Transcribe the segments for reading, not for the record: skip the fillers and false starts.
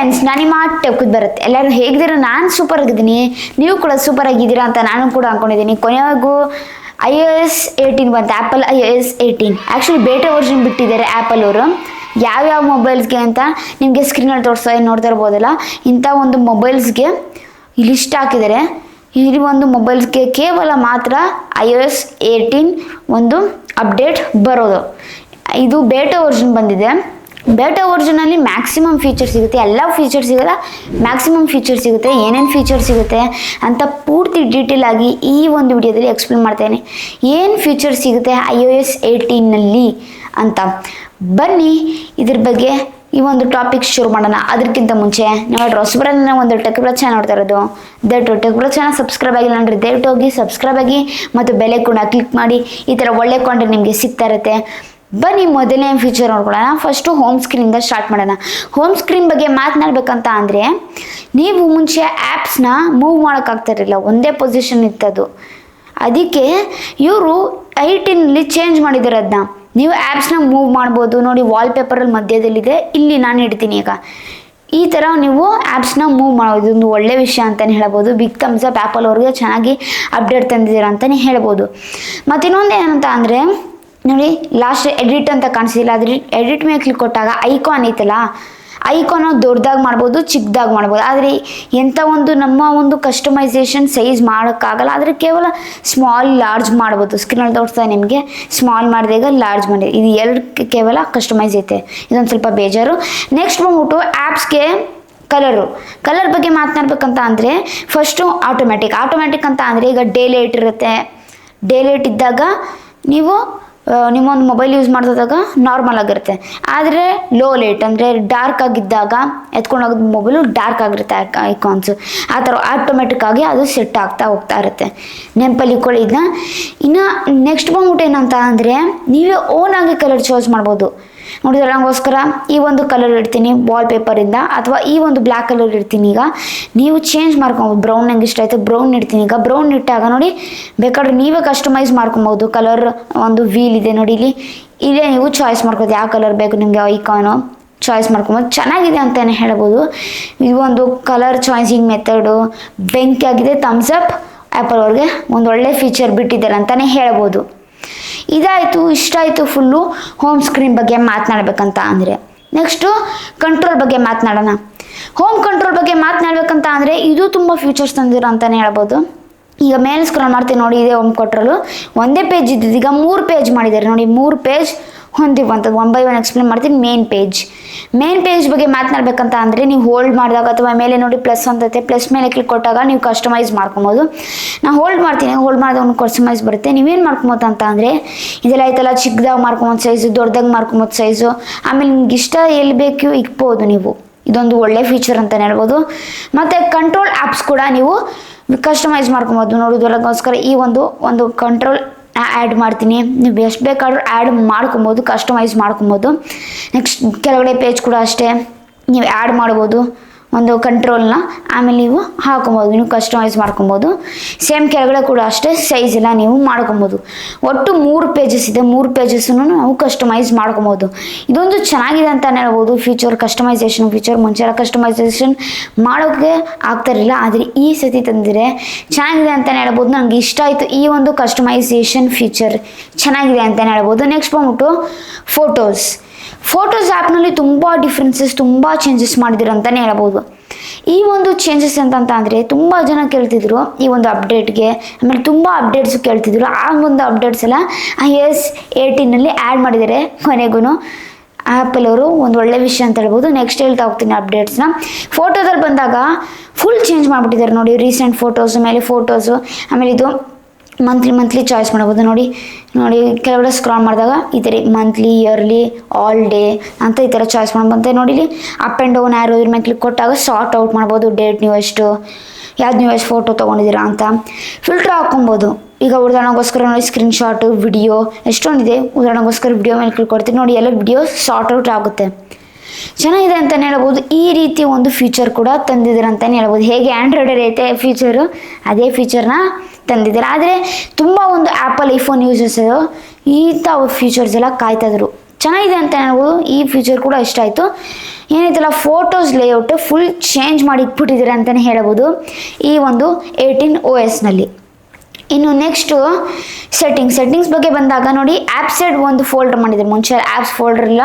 Friends, ನಾನು ನಿಮ್ಮ ಟೆಕ್ಕುದ್ ಬರುತ್ತೆ. ಎಲ್ಲರೂ ಹೇಗಿದ್ದೀರಾ? ನಾನು ಸೂಪರ್ ಆಗಿದ್ದೀನಿ, ನೀವು ಕೂಡ ಸೂಪರ್ ಆಗಿದ್ದೀರಾ ಅಂತ ನಾನು ಕೂಡ ಅಂದ್ಕೊಂಡಿದ್ದೀನಿ. ಕೊನೆಗೂ iOS 18 ಬಂತು, ಆ್ಯಪಲ್ iOS 18. ಆ್ಯಕ್ಚುಲಿ ಬೇಟಾ ವರ್ಷನ್ ಬಿಟ್ಟಿದ್ದಾರೆ ಆ್ಯಪಲ್ ಅವರು. ಯಾವ್ಯಾವ ಮೊಬೈಲ್ಸ್ಗೆ ಅಂತ ನಿಮಗೆ ಸ್ಕ್ರೀನಲ್ಲಿ ನೋಡ್ತಾ ಇರ್ಬೋದಲ್ಲ, ಇಂಥ ಒಂದು ಮೊಬೈಲ್ಸ್ಗೆ ಲಿಸ್ಟ್ ಹಾಕಿದ್ದಾರೆ. ಇಲ್ಲಿ ಒಂದು ಮೊಬೈಲ್ಸ್ಗೆ ಕೇವಲ ಮಾತ್ರ iOS 18 ಒಂದು ಅಪ್ಡೇಟ್ ಬರೋದು. ಇದು ಬೇಟಾ ವರ್ಷನ್ ಬಂದಿದೆ. ಬೇಟಾ ವರ್ಷನಲ್ಲಿ ಮ್ಯಾಕ್ಸಿಮಮ್ ಫೀಚರ್ ಸಿಗುತ್ತೆ, ಎಲ್ಲ ಫೀಚರ್ ಸಿಗಲ್ಲ, ಮ್ಯಾಕ್ಸಿಮಮ್ ಫೀಚರ್ ಸಿಗುತ್ತೆ. ಏನೇನು ಫೀಚರ್ ಸಿಗುತ್ತೆ ಅಂತ ಪೂರ್ತಿ ಡೀಟೇಲ್ ಆಗಿ ಈ ಒಂದು ವಿಡಿಯೋದಲ್ಲಿ ಎಕ್ಸ್ಪ್ಲೇನ್ ಮಾಡ್ತೇನೆ. ಏನು ಫೀಚರ್ ಸಿಗುತ್ತೆ iOS 18ನಲ್ಲಿ ಅಂತ. ಬನ್ನಿ ಇದ್ರ ಬಗ್ಗೆ ಈ ಒಂದು ಟಾಪಿಕ್ ಶುರು ಮಾಡೋಣ. ಅದಕ್ಕಿಂತ ಮುಂಚೆ ನೀವು ಹೊಸಬರನ್ನ ಒಂದು ಟೆಕ್ಬುಲರ್ ಚಾನಲ್ ನೋಡ್ತಾ ಇರೋದು, ದಯವಿಟ್ಟು ಟೆಕ್ಬುಲರ್ ಚಾನಲ್ ಸಬ್ಸ್ಕ್ರೈಬ್ ಆಗಿಲ್ಲ ಅಂದರೆ ದಯವಿಟ್ಟು ಹೋಗಿ ಸಬ್ಸ್ಕ್ರೈಬ್ ಆಗಿ ಮತ್ತು ಬೆಲ್ ಐಕಾನ್ ಕ್ಲಿಕ್ ಮಾಡಿ. ಈ ಥರ ಒಳ್ಳೆ ಕಾಂಟೆಂಟ್ ನಿಮಗೆ ಸಿಗ್ತಾ ಇರುತ್ತೆ. ಬನ್ನಿ ಮೊದಲನೇ ಫೀಚರ್ ನೋಡ್ಕೊಳ್ಳೋಣ. ಫಸ್ಟು ಹೋಮ್ ಸ್ಕ್ರೀನಿಂದ ಸ್ಟಾರ್ಟ್ ಮಾಡೋಣ. ಹೋಮ್ ಸ್ಕ್ರೀನ್ ಬಗ್ಗೆ ಮಾತನಾಡಬೇಕಂತ ಅಂದರೆ, ನೀವು ಮುಂಚೆ ಆ್ಯಪ್ಸ್ನ ಮೂವ್ ಮಾಡೋಕ್ಕಾಗ್ತಾಯಿರಲಿಲ್ಲ, ಒಂದೇ ಪೊಸಿಷನ್ ಇತ್ತದು. ಅದಕ್ಕೆ ಇವರು 18ನಲ್ಲಿ ಚೇಂಜ್ ಮಾಡಿದ್ದಾರೆ ಅದನ್ನ. ನೀವು ಆ್ಯಪ್ಸ್ನ ಮೂವ್ ಮಾಡ್ಬೋದು. ನೋಡಿ, ವಾಲ್ಪೇಪರಲ್ಲಿ ಮಧ್ಯದಲ್ಲಿದೆ, ಇಲ್ಲಿ ನಾನು ಇಡ್ತೀನಿ. ಈಗ ಈ ಥರ ನೀವು ಆ್ಯಪ್ಸ್ನ ಮೂವ್ ಮಾಡೋದು ಒಂದು ಒಳ್ಳೆ ವಿಷಯ ಅಂತಲೇ ಹೇಳ್ಬೋದು. ಬಿಗ್ ಥಮ್ಸ್ ಅಪ್ ಆ್ಯಪಲ್ ಅವ್ರಿಗೆ, ಚೆನ್ನಾಗಿ ಅಪ್ಡೇಟ್ ತಂದಿದ್ದೀರಾ ಅಂತಲೇ ಹೇಳ್ಬೋದು. ಮತ್ತು ಇನ್ನೊಂದು ಏನಂತ ಅಂದರೆ, ನೋಡಿ ಲಾಸ್ಟ್ ಎಡಿಟ್ ಅಂತ ಕಾಣಿಸಿಲ್ಲ, ಅದ್ರ ಎಡಿಟ್ ಮೇಲೆ ಕ್ಲಿಕ್ ಕೊಟ್ಟಾಗ ಐಕಾನ್ ಐತಲ್ಲ, ಐಕಾನು ದೊಡ್ಡದಾಗಿ ಮಾಡ್ಬೋದು, ಚಿಕ್ಕದಾಗಿ ಮಾಡ್ಬೋದು. ಆದರೆ ಎಂಥ ಒಂದು ನಮ್ಮ ಒಂದು ಕಸ್ಟಮೈಸೇಷನ್ ಸೈಜ್ ಮಾಡೋಕ್ಕಾಗಲ್ಲ. ಆದರೆ ಕೇವಲ ಸ್ಮಾಲ್ ಲಾರ್ಜ್ ಮಾಡ್ಬೋದು. ಸ್ಕ್ರೀನಲ್ಲಿ ತೋರಿಸ್ತಾ ನಿಮಗೆ ಸ್ಮಾಲ್ ಮಾಡಿದಾಗ ಲಾರ್ಜ್ ಮಾಡಿದೆ. ಇದು ಎರಡು ಕೇವಲ ಕಸ್ಟಮೈಸ್ ಐತೆ, ಇದೊಂದು ಸ್ವಲ್ಪ ಬೇಜಾರು. ನೆಕ್ಸ್ಟ್ ಬಂದ್ಬಿಟ್ಟು ಆ್ಯಪ್ಸ್ಗೆ ಕಲರ್ ಬಗ್ಗೆ ಮಾತನಾಡ್ಬೇಕಂತ ಅಂದರೆ, ಫಸ್ಟು ಆಟೋಮ್ಯಾಟಿಕ್ ಅಂತ ಅಂದರೆ, ಈಗ ಡೇ ಲೈಟ್ ಇರುತ್ತೆ. ಡೇ ಲೈಟ್ ಇದ್ದಾಗ ನೀವು ನಿಮ್ಮೊಂದು ಮೊಬೈಲ್ ಯೂಸ್ ಮಾಡಿದಾಗ ನಾರ್ಮಲ್ ಆಗಿರುತ್ತೆ. ಆದರೆ ಲೋ ಲೈಟ್ ಅಂದರೆ ಡಾರ್ಕ್ ಆಗಿದ್ದಾಗ ಎತ್ಕೊಂಡು ಹೋಗೋದು ಮೊಬೈಲು ಡಾರ್ಕ್ ಆಗಿರುತ್ತೆ ಐಕಾನ್ಸು. ಆ ಥರ ಆಟೋಮೆಟಿಕ್ ಆಗಿ ಅದು ಸೆಟ್ ಆಗ್ತಾ ಹೋಗ್ತಾ ಇರುತ್ತೆ. ನೆನಪಲ್ಲಿ ಇಟ್ಕೊಳ್ಳಿ ಇದನ್ನ. ಇನ್ನು ನೆಕ್ಸ್ಟ್ ಬಂದ್ಬಿಟ್ಟು ಏನಂತ ಅಂದರೆ, ನೀವೇ ಓನ್ ಆಗಿ ಕಲರ್ ಚೂಸ್ ಮಾಡ್ಬೋದು. ನೋಡಿದ್ರೆ ನನಗೋಸ್ಕರ ಈ ಒಂದು ಕಲರ್ ಇಡ್ತೀನಿ ವಾಲ್ಪೇಪರಿಂದ, ಅಥವಾ ಈ ಒಂದು ಬ್ಲ್ಯಾಕ್ ಕಲರ್ ಇಡ್ತೀನಿ. ಈಗ ನೀವು ಚೇಂಜ್ ಮಾಡ್ಕೊಬೋದು. ಬ್ರೌನ್ ನಂಗೆ ಇಷ್ಟ ಆಯಿತು, ಬ್ರೌನ್ ಇಡ್ತೀನಿ. ಈಗ ಬ್ರೌನ್ ಇಟ್ಟಾಗ ನೋಡಿ, ಬೇಕಾದ್ರೆ ನೀವೇ ಕಸ್ಟಮೈಸ್ ಮಾಡ್ಕೊಬೋದು. ಕಲರ್ ಒಂದು ವೀಲ್ ಇದೆ ನೋಡಿ, ಇಲ್ಲೇ ನೀವು ಚಾಯ್ಸ್ ಮಾಡ್ಕೋದು ಯಾವ ಕಲರ್ ಬೇಕು ನಿಮಗೆ, ಐಕಾನು ಚಾಯ್ಸ್ ಮಾಡ್ಕೊಬೋದು. ಚೆನ್ನಾಗಿದೆ ಅಂತಲೇ ಹೇಳ್ಬೋದು. ಇದು ಒಂದು ಕಲರ್ ಚಾಯ್ಸಿಂಗ್ ಮೆಥಡು ಬೆಂಕಿ ಆಗಿದೆ. ಥಮ್ಸ್ ಅಪ್ ಆ್ಯಪಲ್ ಅವ್ರಿಗೆ ಒಂದು ಒಳ್ಳೆ ಫೀಚರ್ ಬಿಟ್ಟಿದ್ದಾರೆ ಅಂತಲೇ ಹೇಳ್ಬೋದು. ಇದಾಯಿತು, ಇಷ್ಟ ಆಯಿತು ಫುಲ್ಲು ಹೋಮ್ ಸ್ಕ್ರೀನ್ ಬಗ್ಗೆ ಮಾತನಾಡಬೇಕಂತ ಅಂದರೆ. ನೆಕ್ಸ್ಟು ಕಂಟ್ರೋಲ್ ಬಗ್ಗೆ ಮಾತನಾಡೋಣ. ಹೋಮ್ ಕಂಟ್ರೋಲ್ ಬಗ್ಗೆ ಮಾತನಾಡಬೇಕಂತ ಅಂದರೆ, ಇದು ತುಂಬ ಫೀಚರ್ಸ್ ತಂದಿರೋ ಅಂತಲೇ ಹೇಳ್ಬೋದು. ಈಗ ಮೇಲೆ ಸ್ಕ್ರಾಲ್ ಮಾಡ್ತೀವಿ ನೋಡಿ, ಇದೆ ಹೋಮ್ ಕಂಟ್ರೋಲು. ಒಂದೇ ಪೇಜ್ ಇದ್ದಿದ್ದು ಈಗ 3 ಪೇಜ್ ಮಾಡಿದ್ದಾರೆ ನೋಡಿ. 3 ಪೇಜ್ ಹೊಂದಿರುವಂಥದ್ದು. 1 by 1 ಎಕ್ಸ್ಪ್ಲೇನ್ ಮಾಡ್ತೀನಿ. ಮೇನ್ ಪೇಜ್ ಬಗ್ಗೆ ಮಾತನಾಡಬೇಕಂತ ಅಂದರೆ, ನೀವು ಹೋಲ್ಡ್ ಮಾಡಿದಾಗ ಅಥವಾ ಮೇಲೆ ನೋಡಿ ಪ್ಲಸ್ ಅಂತೈತೆ, ಪ್ಲಸ್ ಮೇಲೆ ಕ್ಲಿಕ್ ಕೊಟ್ಟಾಗ ನೀವು ಕಸ್ಟಮೈಸ್ ಮಾಡ್ಕೊಬೋದು. ನಾನು ಹೋಲ್ಡ್ ಮಾಡ್ತೀನಿ, ಹೋಲ್ಡ್ ಮಾಡಿದಾಗ ಒಂದು ಕಸ್ಟಮೈಸ್ ಬರುತ್ತೆ. ನೀವೇನು ಮಾಡ್ಕೊಬೋದು ಅಂತ ಅಂದರೆ, ಇದೆಲ್ಲ ಐತಲ್ಲ, ಚಿಕ್ಕದಾಗಿ ಮಾಡ್ಕೊಬೋದು ಸೈಜು, ದೊಡ್ಡದಾಗಿ ಮಾಡ್ಕೊಬೋದು ಸೈಜು. ಆಮೇಲೆ ನಿಮ್ಗೆ ಇಷ್ಟ ಎಲ್ಲಿ ಬೇಕು ಇಕ್ಬೋದು ನೀವು. ಇದೊಂದು ಒಳ್ಳೆ ಫೀಚರ್ ಅಂತಲೇ ಹೇಳ್ಬೋದು. ಮತ್ತು ಕಂಟ್ರೋಲ್ ಆ್ಯಪ್ಸ್ ಕೂಡ ನೀವು ಕಸ್ಟಮೈಸ್ ಮಾಡ್ಕೊಬೋದು. ನೋಡೋದಕ್ಕೋಸ್ಕರ ಈ ಒಂದು ಕಂಟ್ರೋಲ್ ಆ್ಯಡ್ ಮಾಡ್ತೀನಿ. ನೀವು ಎಷ್ಟು ಬೇಕಾದ್ರೂ ಆ್ಯಡ್ ಮಾಡ್ಕೊಬೋದು, ಕಸ್ಟಮೈಸ್ ಮಾಡ್ಕೊಬೋದು. ನೆಕ್ಸ್ಟ್ ಕೆಳಗಡೆ ಪೇಜ್ ಕೂಡ ಅಷ್ಟೇ, ನೀವು ಆ್ಯಡ್ ಮಾಡ್ಬೋದು ಒಂದು ಕಂಟ್ರೋಲ್ನ. ಆಮೇಲೆ ನೀವು ಹಾಕೊಬೋದು, ನೀವು ಕಸ್ಟಮೈಸ್ ಮಾಡ್ಕೊಬೋದು. ಸೇಮ್ ಕೆಳಗಡೆ ಕೂಡ ಅಷ್ಟೇ ಸೈಜ್ ಎಲ್ಲ ನೀವು ಮಾಡ್ಕೊಬೋದು. ಒಟ್ಟು 3 ಪೇಜಸ್ ಇದೆ. 3 ಪೇಜಸ್ಸನ್ನು ನಾವು ಕಸ್ಟಮೈಸ್ ಮಾಡ್ಕೊಬೋದು. ಇದೊಂದು ಚೆನ್ನಾಗಿದೆ ಅಂತಲೇ ಹೇಳ್ಬೋದು ಫೀಚರ್, ಕಸ್ಟಮೈಸೇಷನ್ ಫೀಚರ್. ಮುಂಚೆ ಎಲ್ಲ ಕಸ್ಟಮೈಸೇಷನ್ ಮಾಡೋಕ್ಕೆ ಆಗ್ತಾಯಿರಲಿಲ್ಲ, ಆದರೆ ಈ ಸತಿ ತಂದಿದ್ರೆ ಚೆನ್ನಾಗಿದೆ ಅಂತಲೇ ಹೇಳ್ಬೋದು. ನನಗೆ ಇಷ್ಟ ಆಯಿತು ಈ ಒಂದು ಕಸ್ಟಮೈಸೇಷನ್ ಫೀಚರ್, ಚೆನ್ನಾಗಿದೆ ಅಂತಲೇ ಹೇಳ್ಬೋದು. ನೆಕ್ಸ್ಟ್ ಬಂದ್ಬಿಟ್ಟು ಫೋಟೋಸ್ ಆ್ಯಪ್ನಲ್ಲಿ ತುಂಬ ಡಿಫ್ರೆನ್ಸಸ್, ತುಂಬ ಚೇಂಜಸ್ ಮಾಡಿದ್ರು ಅಂತಲೇ ಹೇಳ್ಬೋದು. ಈ ಒಂದು ಚೇಂಜಸ್ ಅಂತ ಅಂದರೆ, ತುಂಬ ಜನ ಕೇಳ್ತಿದ್ರು ಈ ಒಂದು ಅಪ್ಡೇಟ್ಗೆ. ಆಮೇಲೆ ತುಂಬ ಅಪ್ಡೇಟ್ಸು ಕೇಳ್ತಿದ್ರು. ಆ ಒಂದು ಅಪ್ಡೇಟ್ಸ್ ಎಲ್ಲ iOS 18ನಲ್ಲಿ ಆ್ಯಡ್ ಮಾಡಿದ್ದಾರೆ. ಕೊನೆಗೂ ಆ್ಯಪಲ್ ಅವರು ಒಂದು ಒಳ್ಳೆ ವಿಷಯ ಅಂತ ಹೇಳ್ಬೋದು. ನೆಕ್ಸ್ಟ್ ಹೇಳ್ತಾ ಹೋಗ್ತೀನಿ ಅಪ್ಡೇಟ್ಸ್ನ. ಫೋಟೋದಲ್ಲಿ ಬಂದಾಗ ಫುಲ್ ಚೇಂಜ್ ಮಾಡಿಬಿಟ್ಟಿದ್ದಾರೆ ನೋಡಿ. ರೀಸೆಂಟ್ ಫೋಟೋಸು, ಮೇಲೆ ಫೋಟೋಸು, ಆಮೇಲೆ ಇದು ಮಂತ್ಲಿ ಚಾಯ್ಸ್ ಮಾಡ್ಬೋದು. ನೋಡಿ ಕೆಳಗಡೆ ಸ್ಕ್ರಾಲ್ ಮಾಡಿದಾಗ ಈ ಥರ ಮಂತ್ಲಿ, ಇಯರ್ಲಿ, ಆಲ್ ಡೇ ಅಂತ ಈ ಥರ ಚಾಯ್ಸ್ ಮಾಡ್ಬೋದು. ನೋಡಿ ಅಪ್ ಆ್ಯಂಡ್ ಡೌನ್ ಆ್ಯರೋ ಇದ್ರ ಮೇಲೆ ಕ್ಲಿಕ್ ಕೊಟ್ಟಾಗ ಸಾರ್ಟ್ ಔಟ್ ಮಾಡ್ಬೋದು. ಡೇಟ್ ನೀವು ಎಷ್ಟು ಫೋಟೋ ತೊಗೊಂಡಿದ್ದೀರಾ ಅಂತ ಫಿಲ್ಟ್ರ್ ಹಾಕ್ಕೊಬೋದು. ಈಗ ಉದಾಹರಣೆಗೋಸ್ಕರ ನೋಡಿ, ಸ್ಕ್ರೀನ್ಶಾಟು, ವಿಡಿಯೋ ಎಷ್ಟೊಂದಿದೆ. ಉದಾಹರಣೆಗೋಸ್ಕರ ವಿಡಿಯೋ ಮೇಲೆ ಕ್ಲಿಕ್ ಕೊಡ್ತೀನಿ ನೋಡಿ, ಎಲ್ಲ ವಿಡಿಯೋ ಸಾರ್ಟ್ ಔಟ್ ಆಗುತ್ತೆ. ಚೆನ್ನಾಗಿದೆ ಅಂತಲೇ ಹೇಳ್ಬೋದು. ಈ ರೀತಿ ಒಂದು ಫೀಚರ್ ಕೂಡ ತಂದಿದ್ದಾರೆ ಅಂತಲೇ ಹೇಳ್ಬೋದು. ಹೇಗೆ ಆ್ಯಂಡ್ರಾಯ್ಡಲ್ಲಿ ಐತೆ ಫೀಚರು, ಅದೇ ಫೀಚರ್ನ ತಂದಿದ್ದಾರೆ. ಆದರೆ ತುಂಬ ಒಂದು ಆ್ಯಪಲ್ ಐಫೋನ್ ಯೂಸರ್ಸು ಇಂಥ ಫೀಚರ್ಸ್ ಎಲ್ಲ ಕಾಯ್ತಾಯಿದ್ರು. ಚೆನ್ನಾಗಿದೆ ಅಂತ ಹೇಳ್ಬೋದು. ಈ ಫೀಚರ್ ಕೂಡ ಇಷ್ಟ ಆಯಿತು. ಏನೈತಲ್ಲ ಫೋಟೋಸ್ ಲೇಔಟ್ ಫುಲ್ ಚೇಂಜ್ ಮಾಡಿ ಇಟ್ಬಿಟ್ಟಿದ್ದಾರೆ ಅಂತಲೇ ಹೇಳ್ಬೋದು ಈ ಒಂದು 18 OS ನಲ್ಲಿ. ಇನ್ನು ನೆಕ್ಸ್ಟು ಸೆಟ್ಟಿಂಗ್ಸ್ ಬಗ್ಗೆ ಬಂದಾಗ ನೋಡಿ, ಆ್ಯಪ್ ಸೈಡ್ ಒಂದು ಫೋಲ್ಡರ್ ಮಾಡಿದ್ದಾರೆ. ಮುಂಚೆ ಆ್ಯಪ್ಸ್ ಫೋಲ್ಡರ್ ಇಲ್ಲ,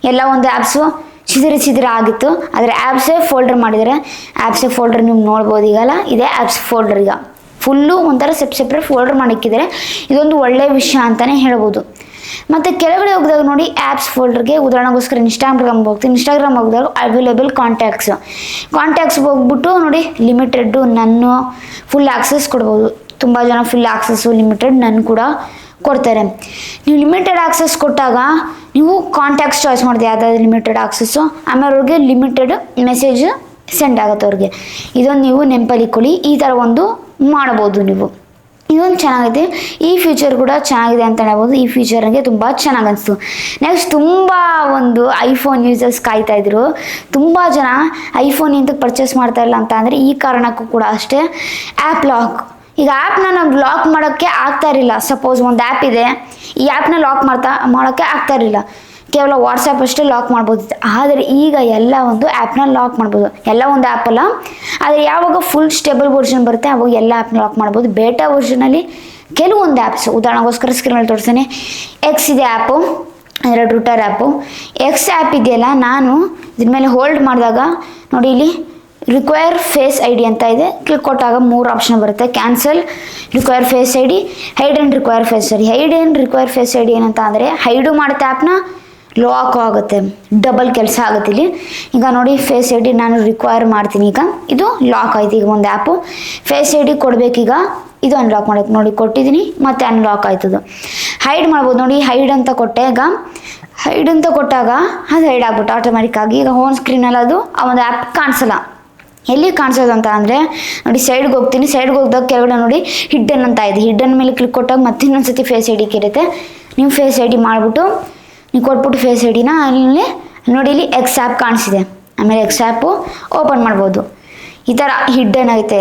ಎಲ್ಲ ಒಂದು ಆ್ಯಪ್ಸು ಚಿದ್ರ ಆಗಿತ್ತು. ಆದರೆ ಆ್ಯಪ್ಸೇ ಫೋಲ್ಡರ್ ಮಾಡಿದ್ದಾರೆ. ಆ್ಯಪ್ಸೇ ಫೋಲ್ಡರ್ ನೀವು ನೋಡ್ಬೋದು. ಈಗಲ್ಲ ಇದೆ ಆ್ಯಪ್ಸ್ ಫೋಲ್ಡರ್, ಈಗ ಫುಲ್ಲು ಒಂಥರ ಸೆಪ್ರೇಟ್ ಫೋಲ್ಡರ್ ಮಾಡಿಕ್ಕಿದ್ದಾರೆ. ಇದೊಂದು ಒಳ್ಳೆಯ ವಿಷಯ ಅಂತಲೇ ಹೇಳ್ಬೋದು. ಮತ್ತು ಕೆಳಗಡೆ ಹೋಗಿದಾಗ ನೋಡಿ, ಆ್ಯಪ್ಸ್ ಫೋಲ್ಡರ್ಗೆ ಉದಾಹರಣೆಗೋಸ್ಕರ ಇನ್ಸ್ಟಾಗ್ರಾಮ್ಗೆ ಹೋಗ್ತೀನಿ. ಇನ್ಸ್ಟಾಗ್ರಾಮ್ ಹೋಗಿದಾಗ ಅವೈಲೇಬಲ್ ಕಾಂಟ್ಯಾಕ್ಟ್ಸ್ಗೆ ಹೋಗ್ಬಿಟ್ಟು ನೋಡಿ, ಲಿಮಿಟೆಡ್ಡು ನನ್ನ ಫುಲ್ ಆಕ್ಸೆಸ್ ಕೊಡ್ಬೋದು. ತುಂಬ ಜನ ಫುಲ್ ಆಕ್ಸೆಸ್ಸು, ಲಿಮಿಟೆಡ್ ನನ್ನ ಕೂಡ ಕೊಡ್ತಾರೆ. ನೀವು ಲಿಮಿಟೆಡ್ ಆಕ್ಸೆಸ್ ಕೊಟ್ಟಾಗ ನೀವು ಕಾಂಟ್ಯಾಕ್ಟ್ಸ್ ಚಾಯ್ಸ್ ಮಾಡ್ತೀವಿ, ಯಾವುದಾದ್ರು ಲಿಮಿಟೆಡ್ ಆಕ್ಸೆಸ್ಸು. ಆಮೇಲೆ ಅವ್ರಿಗೆ ಲಿಮಿಟೆಡ್ ಮೆಸೇಜ್ ಸೆಂಡ್ ಆಗುತ್ತೆ ಅವ್ರಿಗೆ. ಇದೊಂದು ನೀವು ನೆನಪಲ್ಲಿಕೊಳ್ಳಿ, ಈ ಥರ ಒಂದು ಮಾಡ್ಬೋದು ನೀವು. ಇದೊಂದು ಚೆನ್ನಾಗಿದೆ. ಈ ಫೀಚರ್ ಕೂಡ ಚೆನ್ನಾಗಿದೆ ಅಂತ ಹೇಳ್ಬೋದು. ಈ ಫೀಚರ್ ನನಗೆ ತುಂಬ ಚೆನ್ನಾಗಿ ಅನಿಸ್ತು. ನೆಕ್ಸ್ಟ್ ತುಂಬ ಒಂದು ಐಫೋನ್ ಯೂಸರ್ಸ್ ಕಾಯ್ತಾ ಇದ್ರು. ತುಂಬ ಜನ ಐಫೋನ್ ಇಂತಕ್ಕೆ ಪರ್ಚೇಸ್ ಮಾಡ್ತಾ ಇಲ್ಲ ಅಂತ ಅಂದರೆ ಈ ಕಾರಣಕ್ಕೂ ಕೂಡ ಅಷ್ಟೇ, ಆ್ಯಪ್ ಲಾಕ್. ಈಗ ಆ್ಯಪ್ನ ನಾವು ಲಾಕ್ ಮಾಡೋಕ್ಕೆ ಆಗ್ತಾ ಇರಲಿಲ್ಲ. ಸಪೋಸ್ ಒಂದು ಆ್ಯಪ್ ಇದೆ, ಈ ಆ್ಯಪ್ನ ಲಾಕ್ ಮಾಡೋಕ್ಕೆ ಆಗ್ತಾ ಇರಲಿಲ್ಲ. ಕೇವಲ ವಾಟ್ಸಪ್ ಅಷ್ಟೇ ಲಾಕ್ ಮಾಡ್ಬೋದಿತ್ತು. ಆದರೆ ಈಗ ಎಲ್ಲ ಒಂದು ಆ್ಯಪ್ನ ಲಾಕ್ ಮಾಡ್ಬೋದು. ಎಲ್ಲ ಒಂದು ಆ್ಯಪಲ್ಲ, ಆದರೆ ಯಾವಾಗ ಫುಲ್ ಸ್ಟೇಬಲ್ ವರ್ಷನ್ ಬರುತ್ತೆ ಅವಾಗ ಎಲ್ಲ ಆ್ಯಪ್ನ ಲಾಕ್ ಮಾಡ್ಬೋದು. ಬೇಟಾ ವರ್ಷನಲ್ಲಿ ಕೆಲವೊಂದು ಆ್ಯಪ್ಸ್, ಉದಾಹರಣೆಗೋಸ್ಕರ ಸ್ಕ್ರೀನಲ್ಲಿ ತೋರಿಸ್ತೀನಿ. ಎಕ್ಸ್ ಇದೆ ಆ್ಯಪು, ಅಂದರೆ ಟ್ವಿಟರ್ ಆ್ಯಪು. ಎಕ್ಸ್ ಆ್ಯಪ್ ಇದೆಯಲ್ಲ, ನಾನು ಇದ್ರ ಮೇಲೆ ಹೋಲ್ಡ್ ಮಾಡಿದಾಗ ನೋಡಿ, ಇಲ್ಲಿ ರಿಕ್ವೈರ್ ಫೇಸ್ ಐ ಡಿ ಅಂತ ಇದೆ. ಕ್ಲಿಕ್ ಕೊಟ್ಟಾಗ 3 ಆಪ್ಷನ್ ಬರುತ್ತೆ: cancel, require face I D, hide and require face I D. Hide and require face I D ಏನಂತ ಅಂದರೆ, ಹೈಡು ಮಾಡುತ್ತೆ ಆ್ಯಪ್ನ, ಲಾಕ್ ಆಗುತ್ತೆ, ಡಬಲ್ ಕೆಲಸ ಆಗುತ್ತೆ ಇಲ್ಲಿ. ಈಗ ನೋಡಿ, ಫೇಸ್ ಐ ಡಿ ನಾನು ರಿಕ್ವೈರ್ ಮಾಡ್ತೀನಿ. ಈಗ ಇದು ಲಾಕ್ ಆಯ್ತು. ಈಗ ಒಂದು ಆ್ಯಪು ಫೇಸ್ ಐ ಡಿ ಕೊಡಬೇಕೀಗ, ಇದು ಅನ್ಲಾಕ್ ಮಾಡೋಕ್ಕೆ ನೋಡಿ ಕೊಟ್ಟಿದ್ದೀನಿ, ಮತ್ತೆ ಅನ್ಲಾಕ್ ಆಯ್ತದು. ಹೈಡ್ ಮಾಡ್ಬೋದು ನೋಡಿ, ಹೈಡ್ ಅಂತ ಕೊಟ್ಟೆ. ಈಗ ಹೈಡ್ ಅಂತ ಕೊಟ್ಟಾಗ ಅದು ಹೈಡ್ ಆಗ್ಬಿಟ್ಟು ಆಟೋಮೆಟಿಕ್ಕಾಗಿ. ಈಗ ಹೋಮ್ ಸ್ಕ್ರೀನಲ್ಲಿ ಅದು ಆ ಒಂದು ಆ್ಯಪ್ ಕಾಣಿಸಲ್ಲ. ಎಲ್ಲಿ ಕಾಣಿಸೋದು ಅಂತ ಅಂದರೆ ನೋಡಿ, ಸೈಡ್ಗೆ ಹೋಗ್ತೀನಿ. ಸೈಡ್ಗೆ ಹೋಗಿದಾಗ ಕೆಳಗಡೆ ನೋಡಿ ಹಿಡ್ಡನ್ ಅಂತ ಇದೆ. ಹಿಡ್ಡನ್ ಮೇಲೆ ಕ್ಲಿಕ್ ಕೊಟ್ಟಾಗ ಮತ್ತೆ ಇನ್ನೊಂದ್ಸತಿ ಫೇಸ್ ಐ ಡಿ ಇರುತ್ತೆ. ನೀವು ಫೇಸ್ ಐ ಡಿ ಮಾಡಿಬಿಟ್ಟು ನೀವು ಕೊಟ್ಬಿಟ್ಟು ಫೇಸ್ ಐ ಡಿನ ಅಲ್ಲಿ ನೋಡಿ, ಇಲ್ಲಿ ಎಕ್ಸ್ ಆ್ಯಪ್ ಕಾಣಿಸಿದೆ. ಆಮೇಲೆ ಎಕ್ಸ್ ಆ್ಯಪು ಓಪನ್ ಮಾಡ್ಬೋದು. ಈ ಥರ ಹಿಡ್ಡನ್ ಐತೆ.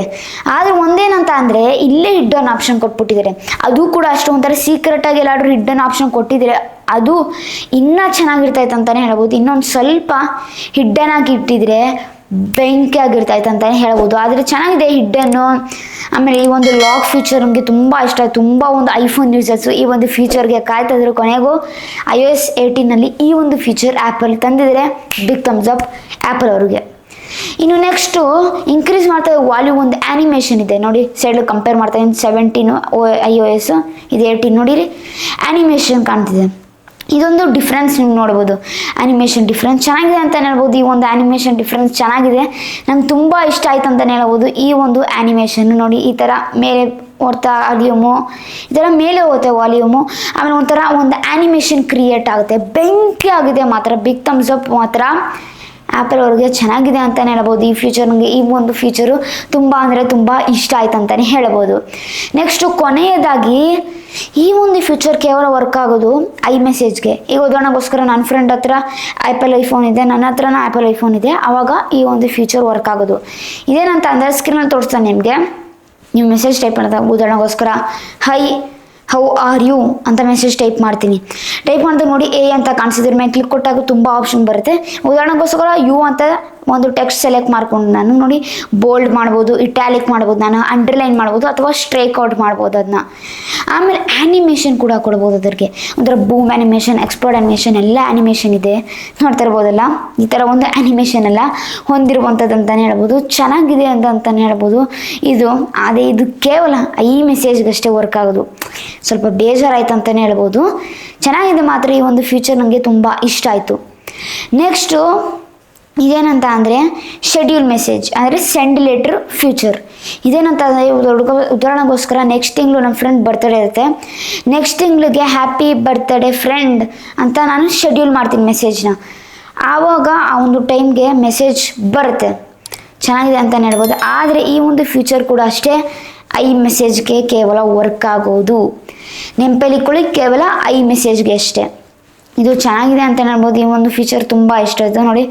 ಆದರೆ ಒಂದೇನಂತ ಅಂದರೆ, ಇಲ್ಲೇ ಹಿಡ್ಡನ್ ಆಪ್ಷನ್ ಕೊಟ್ಬಿಟ್ಟಿದ್ದಾರೆ. ಅದು ಕೂಡ ಅಷ್ಟು ಒಂಥರ ಸೀಕ್ರೆಟಾಗಿ ಎಲ್ಲಾದರೂ ಹಿಡ್ಡನ್ ಆಪ್ಷನ್ ಕೊಟ್ಟಿದ್ದಾರೆ, ಅದು ಇನ್ನೂ ಚೆನ್ನಾಗಿರ್ತೈತೆ ಅಂತಲೇ ಹೇಳ್ಬೋದು. ಇನ್ನೊಂದು ಸ್ವಲ್ಪ ಹಿಡ್ಡನ್ ಆಗಿ ಇಟ್ಟಿದ್ರೆ ಬೆಂಕಿ ಆಗಿರ್ತೈತೆ ಅಂತಲೇ ಹೇಳ್ಬೋದು. ಆದರೆ ಚೆನ್ನಾಗಿದೆ ಹಿಡ್ಡನ್ನು. ಆಮೇಲೆ ಈ ಒಂದು ಲಾಕ್ ಫೀಚರ್ ನಮಗೆ ತುಂಬ ಇಷ್ಟ ಆಯಿತು. ತುಂಬ ಒಂದು ಐಫೋನ್ ಯೂಸರ್ಸು ಈ ಒಂದು ಫೀಚರ್ಗೆ ಕಾಯ್ತಾ ಇದ್ರು. ಕೊನೆಗೂ iOS 18ನಲ್ಲಿ ಈ ಒಂದು ಫೀಚರ್ ಆ್ಯಪಲ್ಲಿ ತಂದಿದ್ದಾರೆ. ಬಿಗ್ ಥಮ್ಸ್ ಅಪ್ ಆ್ಯಪಲ್ ಅವ್ರಿಗೆ. ಇನ್ನು ನೆಕ್ಸ್ಟು ಇನ್ಕ್ರೀಸ್ ಮಾಡ್ತಾ ವಾಲ್ಯೂಮ್ ಒಂದು ಆ್ಯನಿಮೇಷನ್ ಇದೆ ನೋಡಿ, ಸೈಡಲ್ಲಿ ಕಂಪೇರ್ ಮಾಡ್ತಾ ಇದ್ದೀನಿ. 17 iOS, ಇದು 18 ನೋಡಿರಿ, ಆ್ಯನಿಮೇಷನ್ ಕಾಣ್ತಿದೆ. ಇದೊಂದು ಡಿಫ್ರೆನ್ಸ್ ನೀವು ನೋಡ್ಬೋದು. ಆ್ಯನಿಮೇಷನ್ ಡಿಫ್ರೆನ್ಸ್ ಚೆನ್ನಾಗಿದೆ ಅಂತಲೇ ಹೇಳ್ಬೋದು. ಈ ಒಂದು ಆ್ಯನಿಮೇಷನ್ ಡಿಫ್ರೆನ್ಸ್ ಚೆನ್ನಾಗಿದೆ, ನಂಗೆ ತುಂಬ ಇಷ್ಟ ಆಯ್ತು ಅಂತಲೇ ಹೇಳ್ಬೋದು. ಈ ಒಂದು ಆ್ಯನಿಮೇಷನ್ ನೋಡಿ, ಈ ಥರ ಮೇಲೆ ಓಡ್ತಾ ವಾಲ್ಯೂಮು, ಈ ಥರ ಮೇಲೆ ಹೋಗುತ್ತೆ ವಾಲ್ಯೂಮು. ಆಮೇಲೆ ಒಂಥರ ಒಂದು ಆ್ಯನಿಮೇಷನ್ ಕ್ರಿಯೇಟ್ ಆಗುತ್ತೆ. ಬೆಂಕಿ ಆಗಿದೆ ಮಾತ್ರ. ಬಿಗ್ ಥಮ್ಸ್ ಅಪ್ ಮಾತ್ರ ಆ್ಯಪಲ್ ಅವ್ರಿಗೆ ಚೆನ್ನಾಗಿದೆ ಅಂತಲೇ ಹೇಳ್ಬೋದು. ಈ ಫೀಚರ್ ನನಗೆ ಈ ಒಂದು ಫೀಚರು ತುಂಬ ಅಂದರೆ ತುಂಬ ಇಷ್ಟ ಆಯ್ತು ಅಂತಲೇ ಹೇಳ್ಬೋದು. ನೆಕ್ಸ್ಟು ಕೊನೆಯದಾಗಿ ಈ ಒಂದು ಫೀಚರ್ ಕೇವಲ ವರ್ಕ್ ಆಗೋದು iMessageಗೆ. ಈಗ ಉದಾಹರಣೆಗೋಸ್ಕರ ನನ್ನ ಫ್ರೆಂಡ್ ಹತ್ರ ಆ್ಯಪಲ್ ಐಫೋನ್ ಇದೆ, ನನ್ನ ಹತ್ರನ ಆ್ಯಪಲ್ ಐಫೋನ್ ಇದೆ, ಆವಾಗ ಈ ಒಂದು ಫೀಚರ್ ವರ್ಕ್ ಆಗೋದು. ಇದೇನಂತ ಅಂದರೆ, ಸ್ಕ್ರೀನಲ್ಲಿ ತೋರಿಸ್ತಾನೆ ನಿಮಗೆ. ನೀವು ಮೆಸೇಜ್ ಟೈಪ್ ಮಾಡಿದಾಗ ಉದಾಹರಣೆಗೋಸ್ಕರ ಹೈ ಹೌ ಆರ್ ಯು ಅಂತ ಮೆಸೇಜ್ ಟೈಪ್ ಮಾಡ್ತೀನಿ. ಟೈಪ್ ಮಾಡಿದಾಗ ನೋಡಿ ಎ ಅಂತ ಕಾಣಿಸಿದ್ರ ಮೇಲೆ ಕ್ಲಿಕ್ ಕೊಟ್ಟಾಗ ತುಂಬ ಆಪ್ಷನ್ ಬರುತ್ತೆ. ಉದಾಹರಣೆಗೋಸ್ಕರ ಯು ಅಂತ ಒಂದು ಟೆಕ್ಸ್ಟ್ ಸೆಲೆಕ್ಟ್ ಮಾಡ್ಕೊಂಡು ನಾನು ನೋಡಿ ಬೋಲ್ಡ್ ಮಾಡ್ಬೋದು, ಇಟ್ಯಾಲಿಕ್ ಮಾಡ್ಬೋದು, ನಾನು ಅಂಡರ್ಲೈನ್ ಮಾಡ್ಬೋದು ಅಥವಾ ಸ್ಟ್ರೈಕ್ ಔಟ್ ಮಾಡ್ಬೋದು ಅದನ್ನ. ಆಮೇಲೆ ಆ್ಯನಿಮೇಷನ್ ಕೂಡ ಕೊಡ್ಬೋದು. ಅದಕ್ಕೆ ಒಂಥರ ಬೂಮ್ ಆ್ಯನಿಮೇಷನ್, ಎಕ್ಸ್ಪ್ಲೋರ್ಡ್ ಆ್ಯನಿಮೇಷನ್ ಎಲ್ಲ ಆ್ಯನಿಮೇಷನ್ ಇದೆ, ನೋಡ್ತಾ ಇರ್ಬೋದಲ್ಲ. ಈ ಥರ ಒಂದು ಆ್ಯನಿಮೇಷನ್ ಎಲ್ಲ ಹೊಂದಿರುವಂಥದ್ದು ಅಂತಲೇ ಹೇಳ್ಬೋದು. ಚೆನ್ನಾಗಿದೆ ಅಂತಲೇ ಹೇಳ್ಬೋದು. ಇದು ಕೇವಲ iMessageಗಷ್ಟೇ ವರ್ಕ್ ಆಗೋದು. ಸ್ವಲ್ಪ ಬೇಜಾರಾಯ್ತು ಅಂತಲೇ ಹೇಳ್ಬೋದು. ಚೆನ್ನಾಗಿದೆ ಮಾತ್ರ. ಈ ಒಂದು ಫೀಚರ್ ನನಗೆ ತುಂಬ ಇಷ್ಟ ಆಯಿತು. ನೆಕ್ಸ್ಟು ಇದೇನಂತ ಅಂದರೆ ಶೆಡ್ಯೂಲ್ ಮೆಸೇಜ್, ಅಂದರೆ ಸೆಂಡ್ ಲೆಟ್ರ್ ಫ್ಯೂಚರ್. ಇದೇನಂತ ಅಂದರೆ ಉದಾಹರಣೆಗೋಸ್ಕರ ನೆಕ್ಸ್ಟ್ ತಿಂಗಳು ನಮ್ಮ ಫ್ರೆಂಡ್ ಬರ್ತ್ಡೇ ಇರುತ್ತೆ. ನೆಕ್ಸ್ಟ್ ತಿಂಗಳಿಗೆ ಹ್ಯಾಪಿ ಬರ್ತ್ಡೇ ಫ್ರೆಂಡ್ ಅಂತ ನಾನು ಶೆಡ್ಯೂಲ್ ಮಾಡ್ತೀನಿ ಮೆಸೇಜ್ನ. ಆವಾಗ ಆ ಒಂದು ಟೈಮ್ಗೆ ಮೆಸೇಜ್ ಬರುತ್ತೆ. ಚೆನ್ನಾಗಿದೆ ಅಂತಲೇ ಹೇಳ್ಬೋದು. ಆದರೆ ಈ ಒಂದು ಫೀಚರ್ ಕೂಡ ಅಷ್ಟೇ iMessageಗೆ ಕೇವಲ ವರ್ಕ್ ಆಗೋದು. ನೆನಪಲ್ಲಿಕೊಳ್ಳಿ, ಕೇವಲ iMessageಗೆ ಅಷ್ಟೇ. ಇದು ಚೆನ್ನಾಗಿದೆ ಅಂತ ಹೇಳ್ಬೋದು. ಈ ಒಂದು ಫೀಚರ್ ತುಂಬ ಇಷ್ಟ ಆಯಿತು ನೋಡಿ.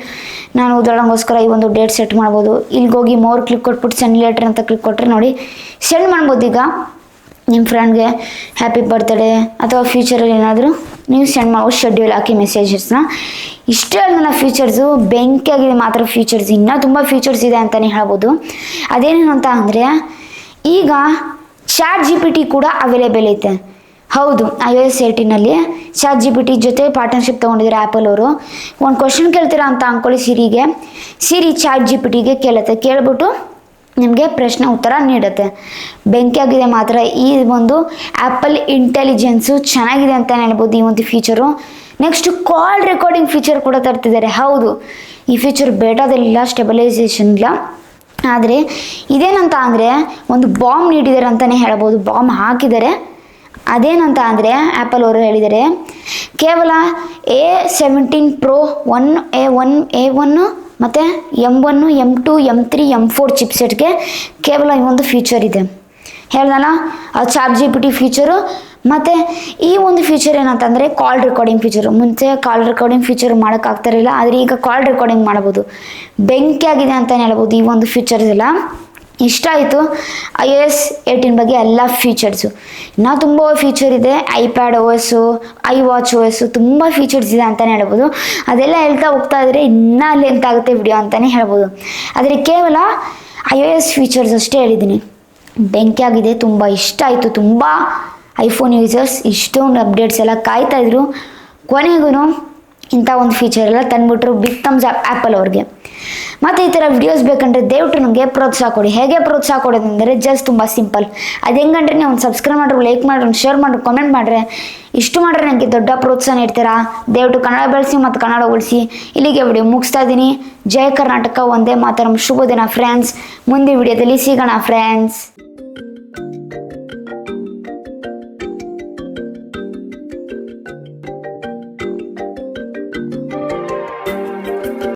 ನಾನು ಉದಾಹರಣೆಗೋಸ್ಕರ ಈ ಒಂದು ಡೇಟ್ ಸೆಟ್ ಮಾಡ್ಬೋದು. ಇಲ್ಲಿಗೋಗಿ ಮೋರ್ ಕ್ಲಿಕ್ ಕೊಟ್ಬಿಟ್ಟು ಸೆಂಡ್ ಲೆಟರ್ ಅಂತ ಕ್ಲಿಕ್ ಕೊಟ್ಟರೆ ನೋಡಿ ಸೆಂಡ್ ಮಾಡ್ಬೋದು. ಈಗ ನಿಮ್ಮ ಫ್ರೆಂಡ್ಗೆ ಹ್ಯಾಪಿ ಬರ್ತ್ಡೇ ಅಥವಾ ಫ್ಯೂಚರಲ್ಲಿ ಏನಾದರೂ ನೀವು ಸೆಂಡ್ ಮಾಡೋ ಶೆಡ್ಯೂಲ್ ಹಾಕಿ ಮೆಸೇಜಸ್ನ. ಇಷ್ಟೇ ನನ್ನ ಫೀಚರ್ಸು ಬೆಂಕಿಯಾಗಿದೆ ಮಾತ್ರ ಫೀಚರ್ಸ್, ಇನ್ನೂ ತುಂಬ ಫೀಚರ್ಸ್ ಇದೆ ಅಂತಲೇ ಹೇಳ್ಬೋದು. ಅದೇನೇನು ಅಂತ ಅಂದರೆ ಈಗ ChatGPT ಕೂಡ ಅವೈಲೇಬಲ್ ಐತೆ. ಹೌದು, iOS 18ನಲ್ಲಿ ChatGPT ಜೊತೆ ಪಾರ್ಟ್ನರ್ಶಿಪ್ ತೊಗೊಂಡಿದ್ದಾರೆ ಆ್ಯಪಲ್ ಅವರು. ಒಂದು ಕ್ವಶನ್ ಕೇಳ್ತೀರಾ ಅಂತ ಅಂದ್ಕೊಳ್ಳಿ ಸಿರಿಗೆ, ಸಿರಿ ChatGPTಗೆ ಕೇಳ್ಬಿಟ್ಟು ನಿಮಗೆ ಪ್ರಶ್ನೆ ಉತ್ತರ ನೀಡುತ್ತೆ. ಬೆಂಕಿಯಾಗಿದೆ ಮಾತ್ರ ಈ ಒಂದು ಆ್ಯಪಲ್ ಇಂಟೆಲಿಜೆನ್ಸು, ಚೆನ್ನಾಗಿದೆ ಅಂತ ಹೇಳ್ಬೋದು ಈ ಒಂದು feature. Next call recording feature ಕೂಡ ತರ್ತಿದ್ದಾರೆ. ಹೌದು, ಈ ಫೀಚರ್ ಬೇಟಾದಲ್ಲಿಲ್ಲ, ಸ್ಟೆಬಿಲೈಸೇಷನ್ ಇಲ್ಲ. ಆದರೆ ಇದೇನಂತ ಅಂದರೆ ಒಂದು ಬಾಂಬ್ ನೀಡಿದ್ದಾರೆ ಅಂತಲೇ ಹೇಳ್ಬೋದು, ಬಾಂಬ್ ಹಾಕಿದ್ದಾರೆ. ಅದೇನಂತ ಅಂದರೆ ಆ್ಯಪಲ್ ಅವರು ಹೇಳಿದ್ದಾರೆ, ಕೇವಲ A17 Pro A1 ಮತ್ತು M1 M2 M3 M4 ಚಿಪ್ಸೆಟ್ಗೆ ಕೇವಲ ಈ ಒಂದು ಫೀಚರ್ ಇದೆ. ಹೇಳ್ದಲ್ಲ, ಅದು ChatGPT ಫೀಚರು. ಮತ್ತು ಈ ಒಂದು ಫೀಚರ್ ಏನಂತಂದರೆ ಕಾಲ್ ರೆಕಾರ್ಡಿಂಗ್ ಫೀಚರು. ಮುಂಚೆ ಕಾಲ್ ರೆಕಾರ್ಡಿಂಗ್ ಫೀಚರ್ ಮಾಡೋಕ್ಕಾಗ್ತಾರಿಲ್ಲ, ಆದರೆ ಈಗ ಕಾಲ್ ರೆಕಾರ್ಡಿಂಗ್ ಮಾಡ್ಬೋದು. ಬೆಂಕಿಯಾಗಿದೆ ಅಂತಲೇ ಹೇಳ್ಬೋದು ಈ ಒಂದು ಫೀಚರ್ಸ್ ಎಲ್ಲ. ಇಷ್ಟ ಆಯಿತು iOS 18 ಬಗ್ಗೆ ಎಲ್ಲ ಫೀಚರ್ಸು. ಇನ್ನೂ ತುಂಬ ಫೀಚರ್ ಇದೆ, iPad OS, iWatch OS, ತುಂಬ ಫೀಚರ್ಸ್ ಇದೆ ಅಂತಲೇ ಹೇಳ್ಬೋದು. ಅದೆಲ್ಲ ಹೇಳ್ತಾ ಹೋಗ್ತಾ ಇದ್ದರೆ ಇನ್ನೂ ಲೆಂತ್ ಆಗುತ್ತೆ ವಿಡಿಯೋ ಅಂತಲೇ ಹೇಳ್ಬೋದು. ಆದರೆ ಕೇವಲ iOS ಫೀಚರ್ಸ್ ಅಷ್ಟೇ ಹೇಳಿದ್ದೀನಿ. ಬೆಂಕಿಯಾಗಿದೆ, ತುಂಬ ಇಷ್ಟ ಆಯಿತು. ತುಂಬ ಐಫೋನ್ ಯೂಸರ್ಸ್ ಇಷ್ಟೊಂದು ಅಪ್ಡೇಟ್ಸ್ ಎಲ್ಲ ಕಾಯ್ತಾಯಿದ್ರು. ಕೊನೆಗೂ ಇಂಥ ಒಂದು ಫೀಚರ್ ಎಲ್ಲ ತಂದುಬಿಟ್ರು. ಬಿಗ್ ಥಮ್ಸ್ ಅಪ್ ಆ್ಯಪಲ್ ಅವ್ರಿಗೆ. ಮತ್ತು ಈ ಥರ ವಿಡಿಯೋಸ್ ಬೇಕಂದರೆ ದಯವಿಟ್ಟು ನನಗೆ ಪ್ರೋತ್ಸಾಹ ಕೊಡಿ. ಹೇಗೆ ಪ್ರೋತ್ಸಾಹ ಕೊಡೋದಂದರೆ ಜಸ್ಟ್ ತುಂಬ ಸಿಂಪಲ್. ಅದು ಹೆಂಗಂದ್ರೆ ನೀವು ಒಂದು ಸಬ್ಸ್ಕ್ರೈಬ್ ಮಾಡ್ರಿ, ಲೈಕ್ ಮಾಡ್ರಿ, ಶೇರ್ ಮಾಡ್ರಿ, ಕಾಮೆಂಟ್ ಮಾಡ್ರೆ, ಇಷ್ಟು ಮಾಡ್ರೆ ನನಗೆ ದೊಡ್ಡ ಪ್ರೋತ್ಸಾಹ ನೀಡ್ತೀರಾ. ದಯವಿಟ್ಟು ಕನ್ನಡ ಬೆಳೆಸಿ ಮತ್ತು ಕನ್ನಡ ಉಳಿಸಿ. ಇಲ್ಲಿಗೆ ವಿಡಿಯೋ ಮುಗಿಸ್ತಾ ಇದ್ದೀನಿ. ಜಯ ಕರ್ನಾಟಕ, ಒಂದೇ ಮಾತರಂ. ಶುಭ ದಿನ ಫ್ರೆಂಡ್ಸ್. ಮುಂದೆ ವಿಡಿಯೋದಲ್ಲಿ ಸಿಗೋಣ ಫ್ರೆಂಡ್ಸ್.